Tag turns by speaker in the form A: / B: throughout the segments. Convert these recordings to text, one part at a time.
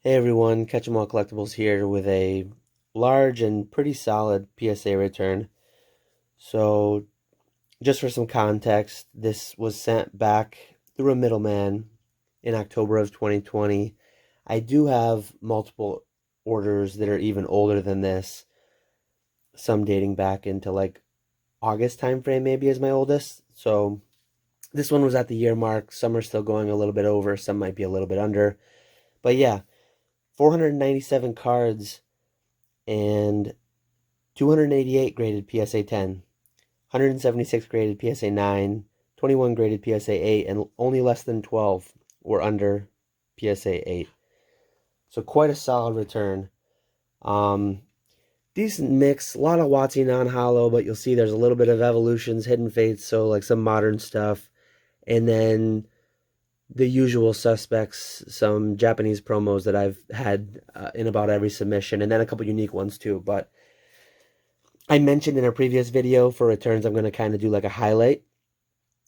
A: Hey everyone, Catch 'em All Collectibles here with a large and pretty solid PSA return. So, just for some context, this was sent back through a middleman in October of 2020. I do have multiple orders that are even older than this, some dating back into like August timeframe, maybe is my oldest. So, this one was at the year mark. Some are still going a little bit over, some might be a little bit under. But yeah, 497 cards and 288 graded PSA 10, 176 graded PSA 9, 21 graded PSA 8, and only less than 12 were under PSA 8. So quite a solid return. Um, Decent mix, a lot of WOTC non-hollow, but you'll see there's a little bit of evolutions, hidden fates, so like some modern stuff, and then the usual suspects, some Japanese promos that I've had in about every submission, and then a couple unique ones too. But I mentioned in a previous video for returns, I'm going to kind of do like a highlight.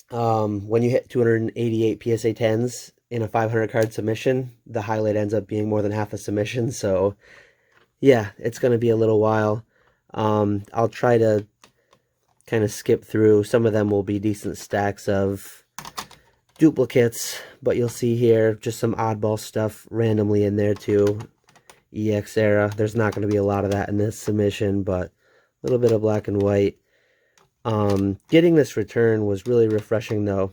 A: When you hit 288 PSA 10s in a 500 card submission, the highlight ends up being more than half a submission. So yeah, it's going to be a little while. I'll try to kind of skip through. Some of them will be decent stacks of duplicates, but you'll see here just some oddball stuff randomly in there too. EX era. There's not going to be a lot of that in this submission, but a little bit of black and white. Getting this return was really refreshing though.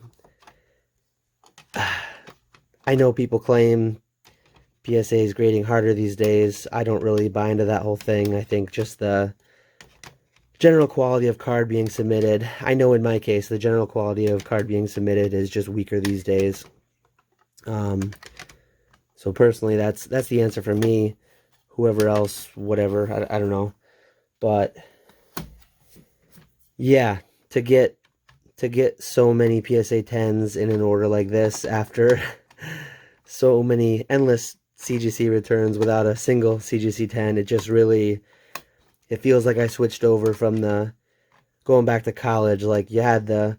A: I know people claim PSA is grading harder these days. I don't really buy into that whole thing. I think just the general quality of card being submitted. I know in my case, the general quality of card being submitted is just weaker these days. So personally, that's the answer for me. Whoever else, whatever, I don't know. But yeah, to get so many PSA 10s in an order like this after so many endless CGC returns without a single CGC 10, it just really, it feels like I switched over from the going back to college. Like you had a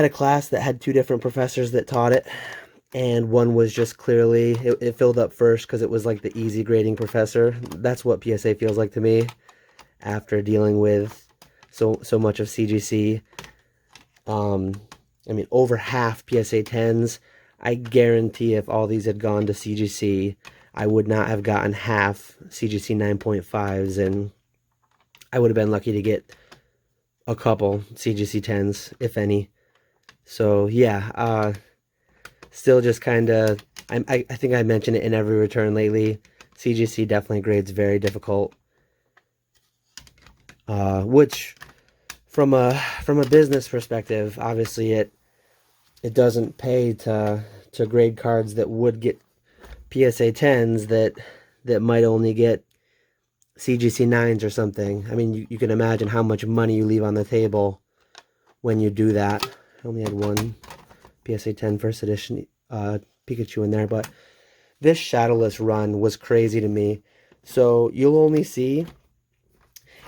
A: class that had two different professors that taught it, and one was just clearly it filled up first because it was like the easy grading professor. That's what PSA feels like to me after dealing with so much of CGC. I mean, over half PSA 10s. I guarantee if all these had gone to CGC, I would not have gotten half CGC 9.5s, and I would have been lucky to get a couple CGC 10s, if any. So yeah, still just kind of, I think I mentioned it in every return lately. CGC definitely grades very difficult, which from a business perspective, obviously it doesn't pay to grade cards that would get PSA 10s that might only get CGC 9s or something. I mean, you can imagine how much money you leave on the table when you do that. I only had one PSA 10 first edition Pikachu in there, but this shadowless run was crazy to me. So you'll only see,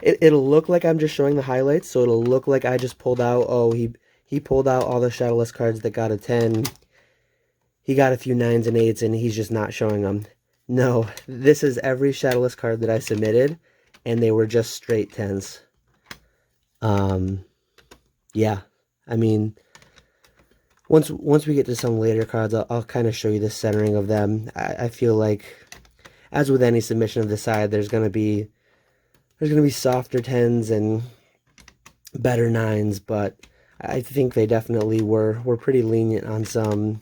A: it'll look like I'm just showing the highlights, so it'll look like I just pulled out, oh, he pulled out all the shadowless cards that got a 10. He got a few 9s and 8s, and he's just not showing them. No, this is every shadowless card that I submitted, and they were just straight 10s. Yeah, I mean, once we get to some later cards, I'll kind of show you the centering of them. I feel like, as with any submission of this side, there's gonna be softer 10s and better 9s, but I think they definitely were pretty lenient on some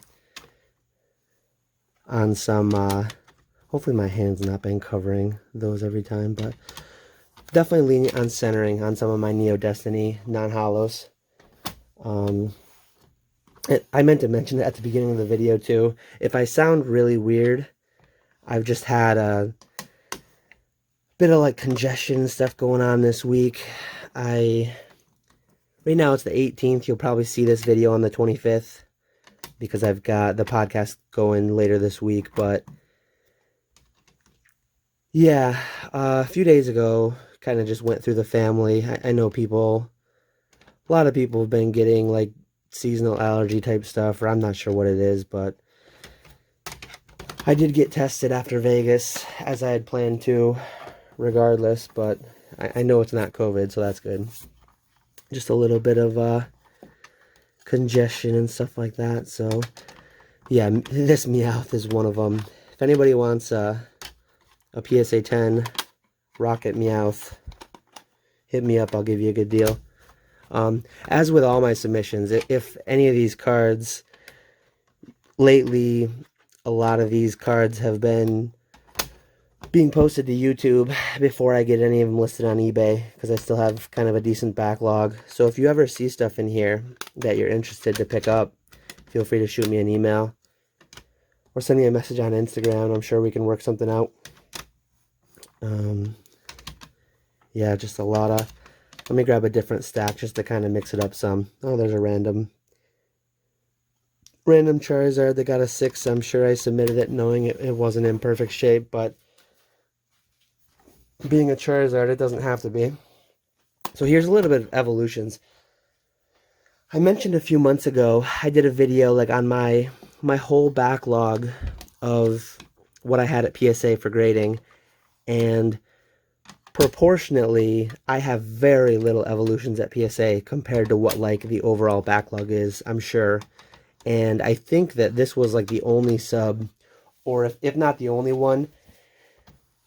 A: hopefully my hand's not been covering those every time, but definitely lenient on centering on some of my Neo Destiny non-hollows. I meant to mention it at the beginning of the video too. If I sound really weird, I've just had a bit of like congestion and stuff going on this week. Right now it's the 18th. You'll probably see this video on the 25th because I've got the podcast going later this week. But yeah, a few days ago, kind of just went through the family. I know a lot of people have been getting like seasonal allergy type stuff, or I'm not sure what it is, but I did get tested after Vegas, as I had planned to, regardless, but I know it's not COVID, so that's good. Just a little bit of congestion and stuff like that, so yeah, this Meowth is one of them. If anybody wants a PSA 10 Rocket Meowth, hit me up, I'll give you a good deal. As with all my submissions, if any of these cards, lately, a lot of these cards have been being posted to YouTube before I get any of them listed on eBay, because I still have kind of a decent backlog. So if you ever see stuff in here that you're interested to pick up, feel free to shoot me an email or send me a message on Instagram. I'm sure we can work something out. Yeah, just a lot of... Let me grab a different stack just to kind of mix it up some. Oh, there's a random Charizard that got a 6. I'm sure I submitted it knowing it wasn't in perfect shape, but being a Charizard, it doesn't have to be. So here's a little bit of evolutions. I mentioned a few months ago, I did a video like on my whole backlog of what I had at PSA for grading, and proportionately, I have very little evolutions at PSA compared to what like the overall backlog is, I'm sure. And I think that this was like the only sub, or if not the only one,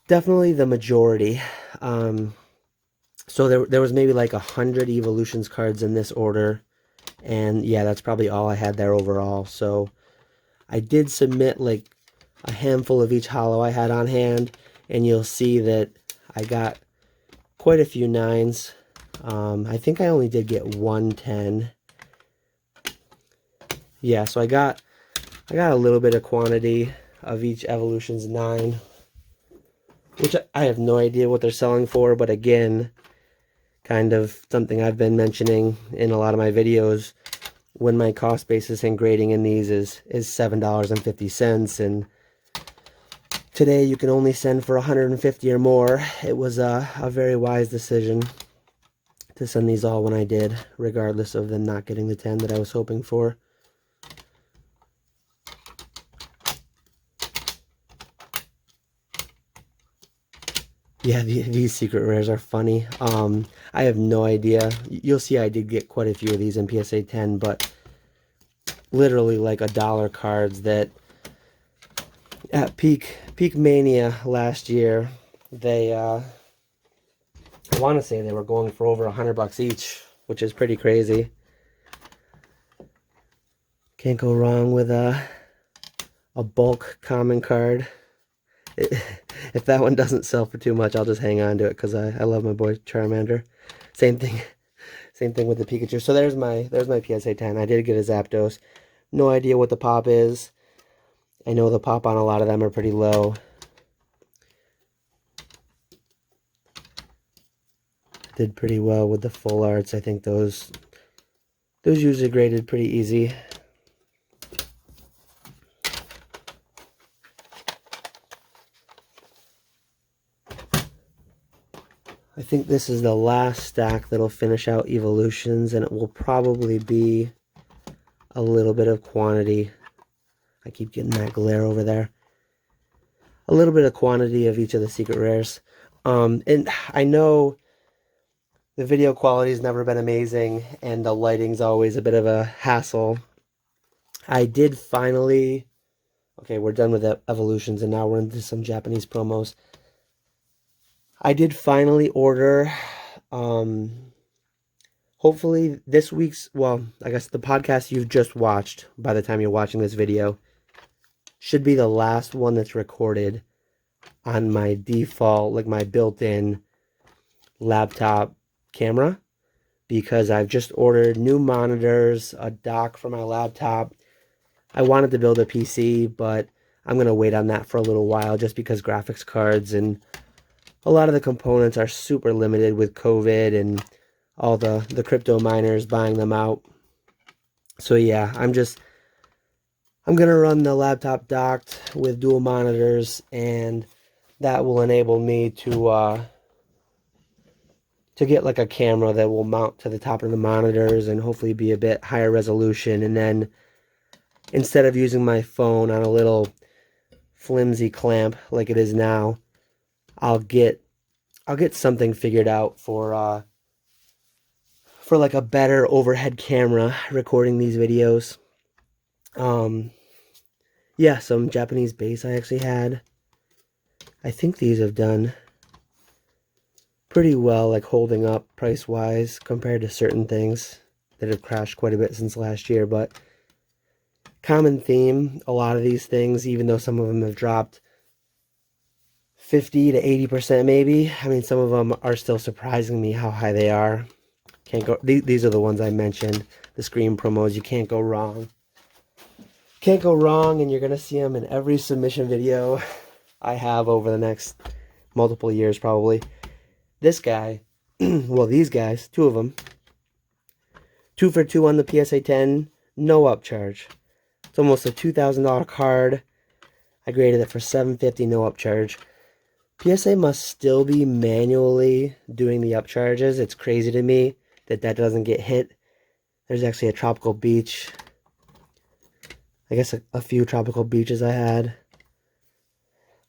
A: definitely the majority. So there was maybe like 100 evolutions cards in this order, and yeah, that's probably all I had there overall. So I did submit like a handful of each holo I had on hand, and you'll see that I got quite a few 9s. I think I only did get 1 10. Yeah, so I got a little bit of quantity of each Evolutions 9, which I have no idea what they're selling for, but again, kind of something I've been mentioning in a lot of my videos. When my cost basis and grading in these is $7.50, and today you can only send for 150 or more, it was a very wise decision to send these all when I did, regardless of them not getting the 10 that I was hoping for. Yeah, these secret rares are funny. I have no idea. You'll see I did get quite a few of these in PSA 10, but literally like $1 cards that at peak mania last year, they I want to say they were going for over $100 each, which is pretty crazy. Can't go wrong with a bulk common card. If that one doesn't sell for too much, I'll just hang on to it because I love my boy Charmander. Same thing with the Pikachu. So there's my PSA 10. I did get a Zapdos. No idea what the pop is. I know the pop on a lot of them are pretty low. Did pretty well with the full arts. I think those usually graded pretty easy. I think this is the last stack that'll finish out evolutions, and it will probably be a little bit of quantity. I keep getting that glare over there. A little bit of quantity of each of the secret rares. And I know the video quality's never been amazing, and the lighting's always a bit of a hassle. I did finally... Okay, we're done with the evolutions, and now we're into some Japanese promos. I did finally order, hopefully this week's, well, I guess the podcast you've just watched, by the time you're watching this video, should be the last one that's recorded on my default, like my built-in laptop camera, because I've just ordered new monitors, a dock for my laptop. I wanted to build a PC, but I'm going to wait on that for a little while just because graphics cards and a lot of the components are super limited with COVID and all the crypto miners buying them out. So yeah, I'm going to run the laptop docked with dual monitors, and that will enable me to get like a camera that will mount to the top of the monitors and hopefully be a bit higher resolution. And then instead of using my phone on a little flimsy clamp like it is now, I'll get something figured out for like a better overhead camera recording these videos. Yeah, some Japanese bass I actually had. I think these have done pretty well, like holding up price-wise compared to certain things that have crashed quite a bit since last year, but common theme, a lot of these things, even though some of them have dropped 50 to 80% maybe, I mean, some of them are still surprising me how high they are. Can't go, these are the ones I mentioned, the Scream promos, you can't go wrong. Can't go wrong, and you're going to see them in every submission video I have over the next multiple years probably. This guy, well, these guys, two of them, 2 for 2 on the PSA 10, no upcharge. It's almost a $2,000 card. I graded it for $750, no upcharge. PSA must still be manually doing the upcharges. It's crazy to me that that doesn't get hit. There's actually a tropical beach. I guess a few tropical beaches I had.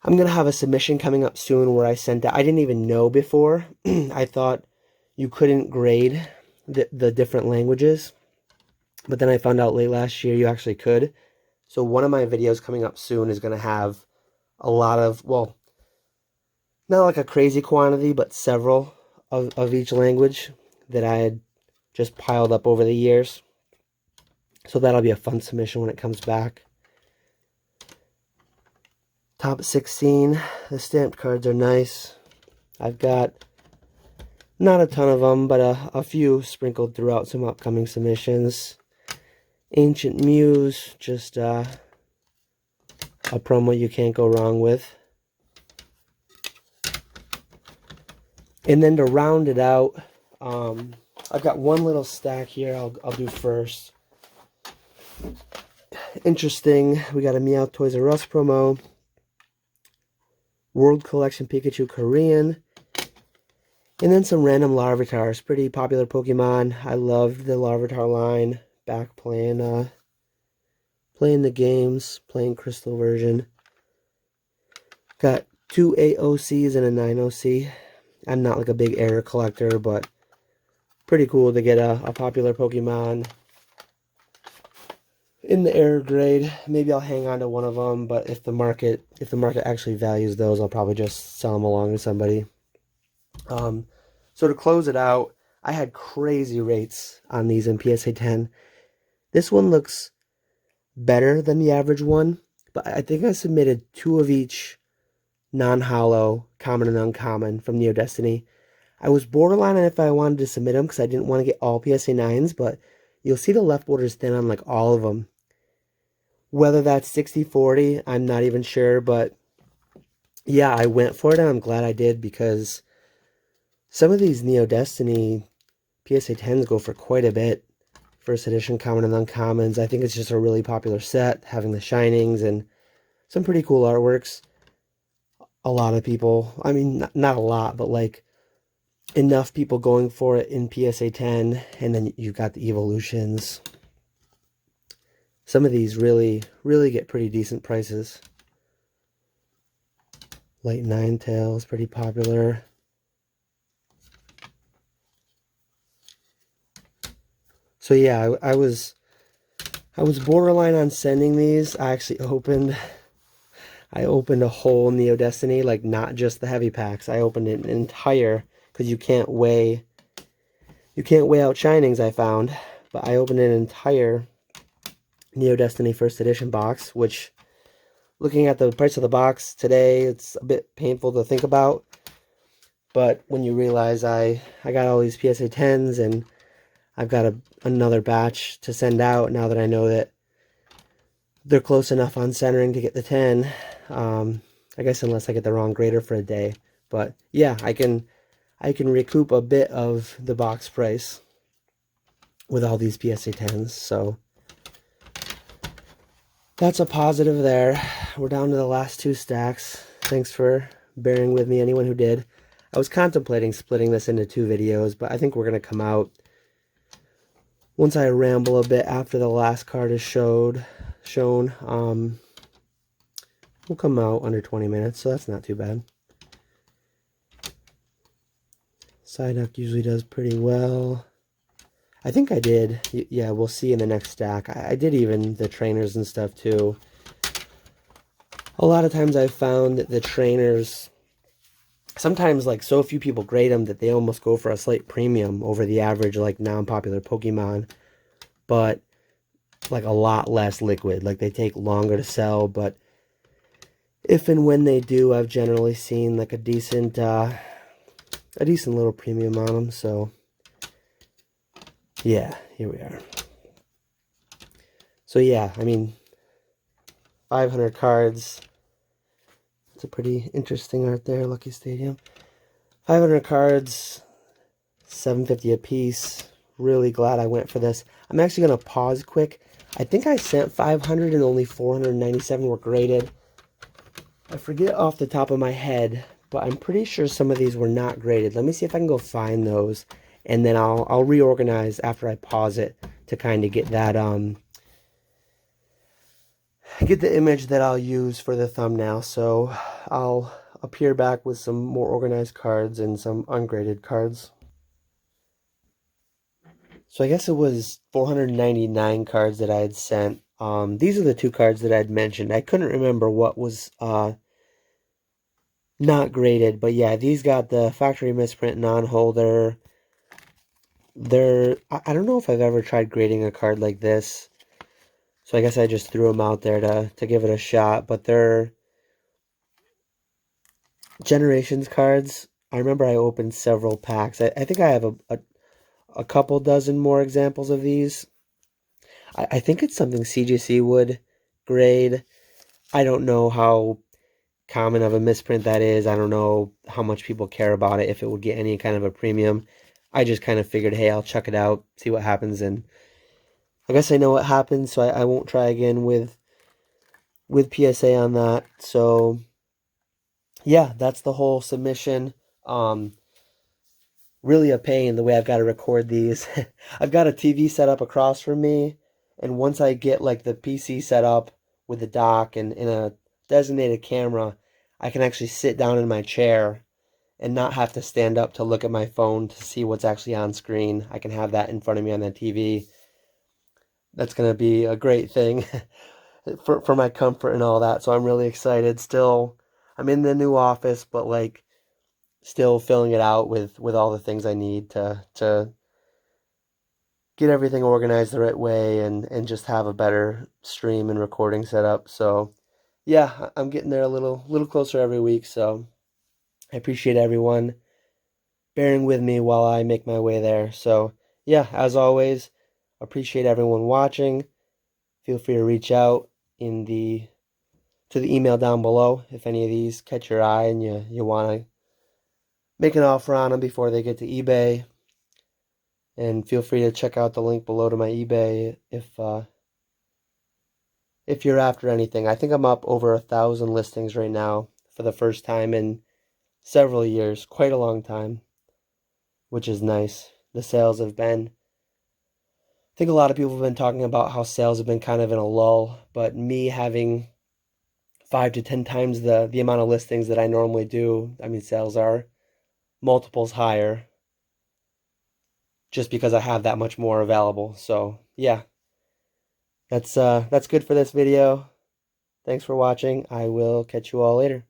A: I'm going to have a submission coming up soon where I sent out, I didn't even know before. I thought you couldn't grade the different languages. But then I found out late last year you actually could. So one of my videos coming up soon is going to have a lot of, well, not like a crazy quantity, but several of each language that I had just piled up over the years. So that'll be a fun submission when it comes back. Top 16, the stamped cards are nice. I've got not a ton of them, but a few sprinkled throughout some upcoming submissions. Ancient Muse, just a promo you can't go wrong with. And then to round it out, I've got one little stack here I'll do first. Interesting, we got a Meow Toys R Us promo. World Collection Pikachu Korean. And then some random Larvitars. Pretty popular Pokemon. I loved the Larvitar line. Back playing the games. Playing Crystal version. Got 2 AOCs and a 9OC. I'm not like a big error collector, but pretty cool to get a popular Pokemon in the error grade. Maybe I'll hang on to one of them, but if the market actually values those, I'll probably just sell them along to somebody. So to close it out, I had crazy rates on these in PSA 10. This one looks better than the average one, but I think I submitted 2 of each non-hollow, common and uncommon from Neo Destiny. I was borderline on if I wanted to submit them because I didn't want to get all PSA 9s, but you'll see the left border is thin on like all of them. Whether that's 60-40, I'm not even sure, but yeah, I went for it, and I'm glad I did, because some of these Neo Destiny PSA 10s go for quite a bit. First edition common and uncommons. I think it's just a really popular set, having the shinings and some pretty cool artworks. A lot of people, I mean, not a lot, but like enough people going for it in PSA 10, and then you've got the evolutions. Some of these really get pretty decent prices. Light Ninetale is pretty popular. So yeah, I was borderline on sending these. I actually opened a whole Neo Destiny, like not just the heavy packs. I opened an entire, because you can't weigh out shinings, I found, but I opened an entire Neo Destiny first edition box, which, looking at the price of the box today, it's a bit painful to think about. But when you realize I got all these PSA 10s and I've got another batch to send out now that I know that they're close enough on centering to get the 10. I guess unless I get the wrong grader for a day. But yeah, I can recoup a bit of the box price with all these PSA 10s. So that's a positive there. We're down to the last 2 stacks. Thanks for bearing with me, anyone who did. I was contemplating splitting this into 2 videos, but I think we're going to come out once I ramble a bit after the last card is shown. will come out under 20 minutes, so that's not too bad. Side duct usually does pretty well. I think I did. Yeah, we'll see in the next stack. I did even the trainers and stuff too. A lot of times I've found that the trainers, sometimes like so few people grade them that they almost go for a slight premium over the average like non-popular Pokemon, but like a lot less liquid. Like they take longer to sell, but if and when they do, I've generally seen like a decent little premium on them. So yeah, here we are. So yeah, I mean, 500 cards. It's a pretty interesting art there, Lucky Stadium. 500 cards, 750 a piece. Really glad I went for this. I'm actually going to pause quick. I think I sent 500 and only 497 were graded. I forget off the top of my head, but I'm pretty sure some of these were not graded. Let me see if I can go find those, and then I'll reorganize after I pause it to kind of get that get the image that I'll use for the thumbnail. So I'll appear back with some more organized cards and some ungraded cards. So I guess it was 499 cards that I had sent. These are the two cards that I'd mentioned. I couldn't remember what was not graded, but yeah, these got the factory misprint non-holder. I don't know if I've ever tried grading a card like this, so I guess I just threw them out there to give it a shot, but they're Generations cards. I remember I opened several packs. I think I have a couple dozen more examples of these. I think it's something CGC would grade. I don't know how common of a misprint that is. I don't know how much people care about it, if it would get any kind of a premium. I just kind of figured, hey, I'll check it out, see what happens, and I guess I know what happens, so I won't try again with PSA on that. So yeah, that's the whole submission. Really a pain the way I've got to record these. I've got a TV set up across from me, and once I get like the PC set up with the dock and in a designated camera, I can actually sit down in my chair and not have to stand up to look at my phone to see what's actually on screen. I can have that in front of me on the TV. That's going to be a great thing for my comfort and all that. So I'm really excited. Still, I'm in the new office, but like still filling it out with all the things I need to get everything organized the right way and just have a better stream and recording setup. So yeah, I'm getting there a little closer every week. So I appreciate everyone bearing with me while I make my way there. So yeah, as always, appreciate everyone watching. Feel free to reach out to the email down below if any of these catch your eye and you want to make an offer on them before they get to eBay. And feel free to check out the link below to my eBay if you're after anything. I think I'm up over 1,000 listings right now for the first time in several years, quite a long time, which is nice. The sales have been, I think a lot of people have been talking about how sales have been kind of in a lull, but me having 5 to 10 times the amount of listings that I normally do, I mean, sales are multiples higher just because I have that much more available. So yeah, that's good for this video. Thanks for watching. I will catch you all later.